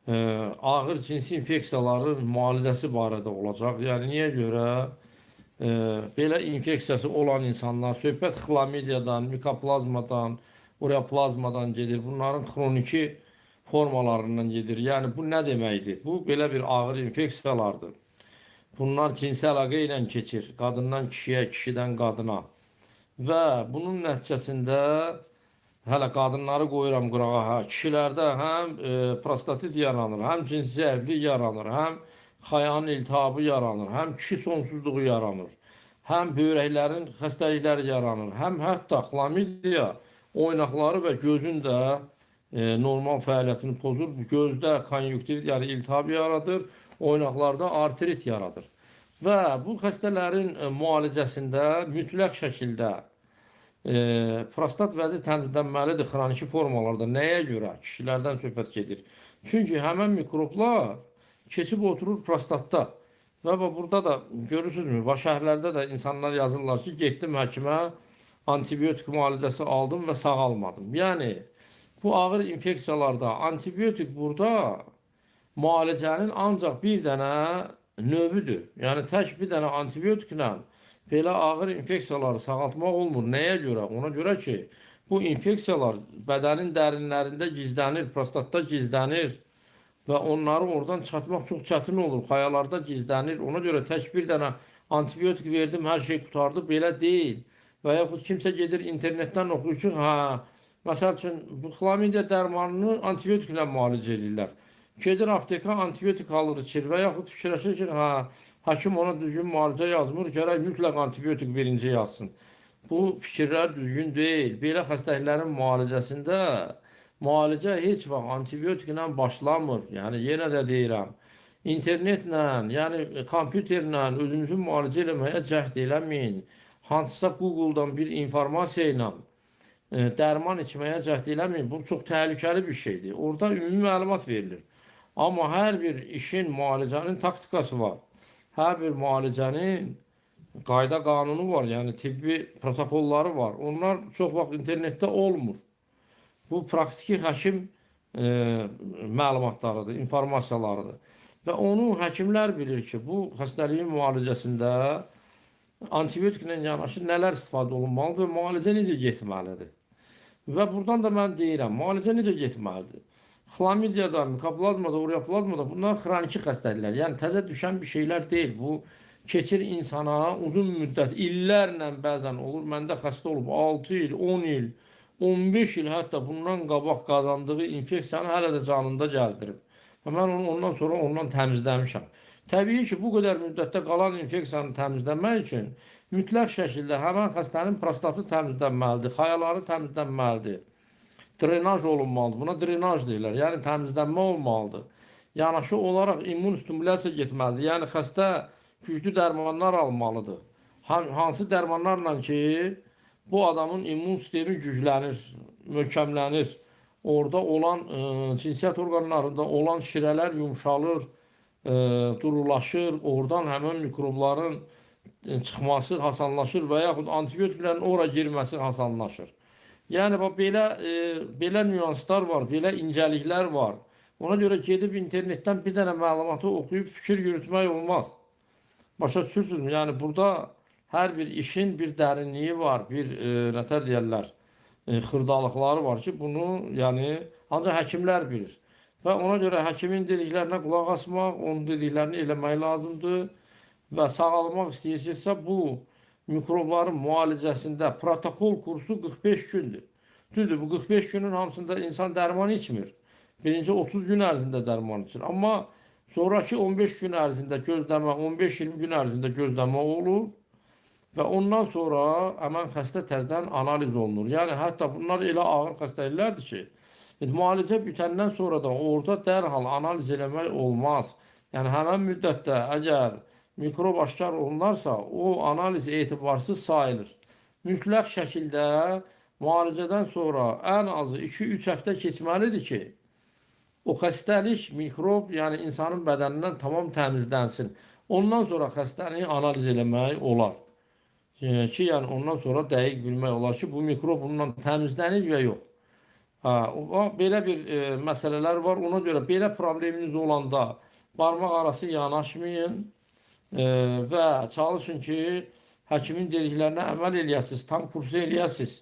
ağır cinsi infeksiyaların müalicəsi barədə olacaq. Yəni niyə görə belə infeksiyası olan insanlar söhbət xlamidiyadan, mikoplazmadan, ureoplazmadan gedir. Bunların xroniki formalarından gedir. Yəni bu nə deməkdir? Bu belə bir ağır infeksiyalardır. Bunlar cinsi əlaqə ilə keçir. Qadından kişiyə, kişidən qadına. Və bunun nəticəsində hələ qadınları qoyuram qırağa, hə, kişilərdə həm prostatit yaranır, həm cinsi zəiflik yaranır, həm xayanın iltihabı yaranır, həm kişi sonsuzluğu yaranır, həm böyrəklərin xəstəlikləri yaranır, həm hətta xlamidiya oynaqları və gözün də normal fəaliyyətini pozur. Gözdə konjunktivit, yəni iltihab yaradır, oynaqlarda artrit yaradır. Və bu xəstələrin müalicəsində mütləq şəkildə prostat vəzi təmizlənməlidir xroniki formalarda. Nəyə görə? Kişilərdən söhbət gedir. Çünki həmən mikroblar keçib oturur prostatda. Və burada da görürsünüzmü? Şəhərlərdə də insanlar yazırlar ki, getdim həkimə, antibiotik müalicəsi aldım və sağalmadım. Yəni bu ağır infeksiyalarda antibiotik burada müalicənin ancaq bir dənə növüdür. Yəni tək bir dənə antibiotiklə belə ağır infeksiyaları sağaltmaq olmur. Nəyə görə? Ona görə ki, bu infeksiyalar bədənin dərinlərində gizlənir, prostatda gizlənir və onları oradan çıxartmaq çox çətin olur. Xayalarda gizlənir. Ona görə tək bir dənə antibiotik verdim, hər şey qurtardı. Belə deyil. Və yaxud kimsə gedir internetdən oxuyur ki, məsəl üçün bu xlamidiya dərmanını antibiotiklə müalicə edirlər. Gedir apteka antibiotik alır içir və yaxud fikirləşir ki, həkim ona düzgün müalicə yazmır, gərək mütləq antibiotik birinci yazsın. Bu fikirlər düzgün deyil. Belə xəstəliklərin müalicəsində müalicə heç vaxt antibiotiklə başlamır. Yəni yenə də deyirəm, internetlə, yəni kompüterlə özünüzü müalicə eləməyə cəhd eləməyin. Hansısa Google'dan bir informasiya ilə dərman içməyə cəhd eləməyin. Bu çox təhlükəli bir şeydir. Orada ümumi məlumat verilir. Amma hər bir işin, müalicənin taktikası var. Hər bir müalicənin qayda qanunu var, yəni tibbi protokolları var. Onlar çox vaxt internetdə olmur. Bu praktiki həkim məlumatlarıdır, informasiyalarıdır. Və onu həkimlər bilir ki, bu xəstəliyin müalicəsində antibiotiklə yanaşı nələr istifadə olunmalıdır və müalicə necə getməlidir. Və buradan da mən deyirəm, müalicə necə getməlidir? Xlamidiyada, mikoplazmada, ureoplazmada bunlar xroniki xəstəliklər. Yəni təzə düşən bir şeylər deyil. Bu keçir insana uzun müddət, illərlə bəzən olur. Məndə xəstə olub 6 il, 10 il, 15 il hətta bundan qabaq qazandığı infeksiyanı hələ də canında gəzdirib. Və mən onu ondan sonra ondan təmizləmişəm. Təbii ki, bu qədər müddətdə qalan infeksiyanı təmizləmək üçün mütləq şəkildə həmən xəstənin prostatı təmizlənməlidir, xayaları təmizlənməlidir. Drenaj olunmalıdır. Buna drenaj deyirlər. Yəni təmizlənmə olmalıdır. Yanaşı olaraq immun stimulyasiya getməlidir. Yəni xəstə güclü dərmanlar almalıdır. Hansı dərmanlarla ki, bu adamın immun sistemi güclənir, möhkəmlənir. Orada olan cinsiyyət orqanlarında olan şirələr yumşalır, durulaşır. Oradan həmin mikrobların çıxması asanlaşır və yaxud antibiotiklərin ora girməsi asanlaşır. Yəni belə nüanslar var, belə incəliklər var. Ona görə gedib internetdən bir dənə məlumatı oxuyub fikir yürütmək olmaz. Başa düşürsünüzmü? Yəni burada hər bir işin bir dərinliyi var, bir nətər deyərlər, xırdalıqları var ki, bunu yəni ancaq həkimlər bilir. Və ona görə həkimin dediklərinə qulaq asmaq, onun dediklərini eləmək lazımdır və sağalmaq istəyirsinizsə bu mikrobların müalicəsində protokol kursu 45 gündür. Düzdür, bu 45 günün hamısında insan dərman içmir. Birinci 30 gün ərzində dərman içir. Amma sonraki 15 gün ərzində gözləmə, 15-20 gün ərzində gözləmə olur və ondan sonra həmən xəstə təzədən analiz olunur. Yəni hətta bunlar elə ağır xəstəliklərdir ki, müalicə bitəndən sonra da orada dərhal analiz eləmək olmaz. Yəni həmən müddətdə əgər mikrob aşkar olunarsa, o analiz etibarsız sayılır. Mütləq şəkildə müalicədən sonra ən azı 2-3 həftə keçməlidir ki, o xəstəlik, mikrob, yəni insanın bədənindən tamam təmizlənsin. Ondan sonra xəstəni analiz eləmək olar. Ki, yəni ondan sonra dəqiq bilmək olar ki, bu mikrob bundan təmizlənir ya yox. Ha, belə bir məsələlər var. Ona görə belə probleminiz olanda barmaq arası yanaşmayın və çalışın ki, həkimin dediklərinə əməl eləyəsiniz, tam kursu eləyəsiniz.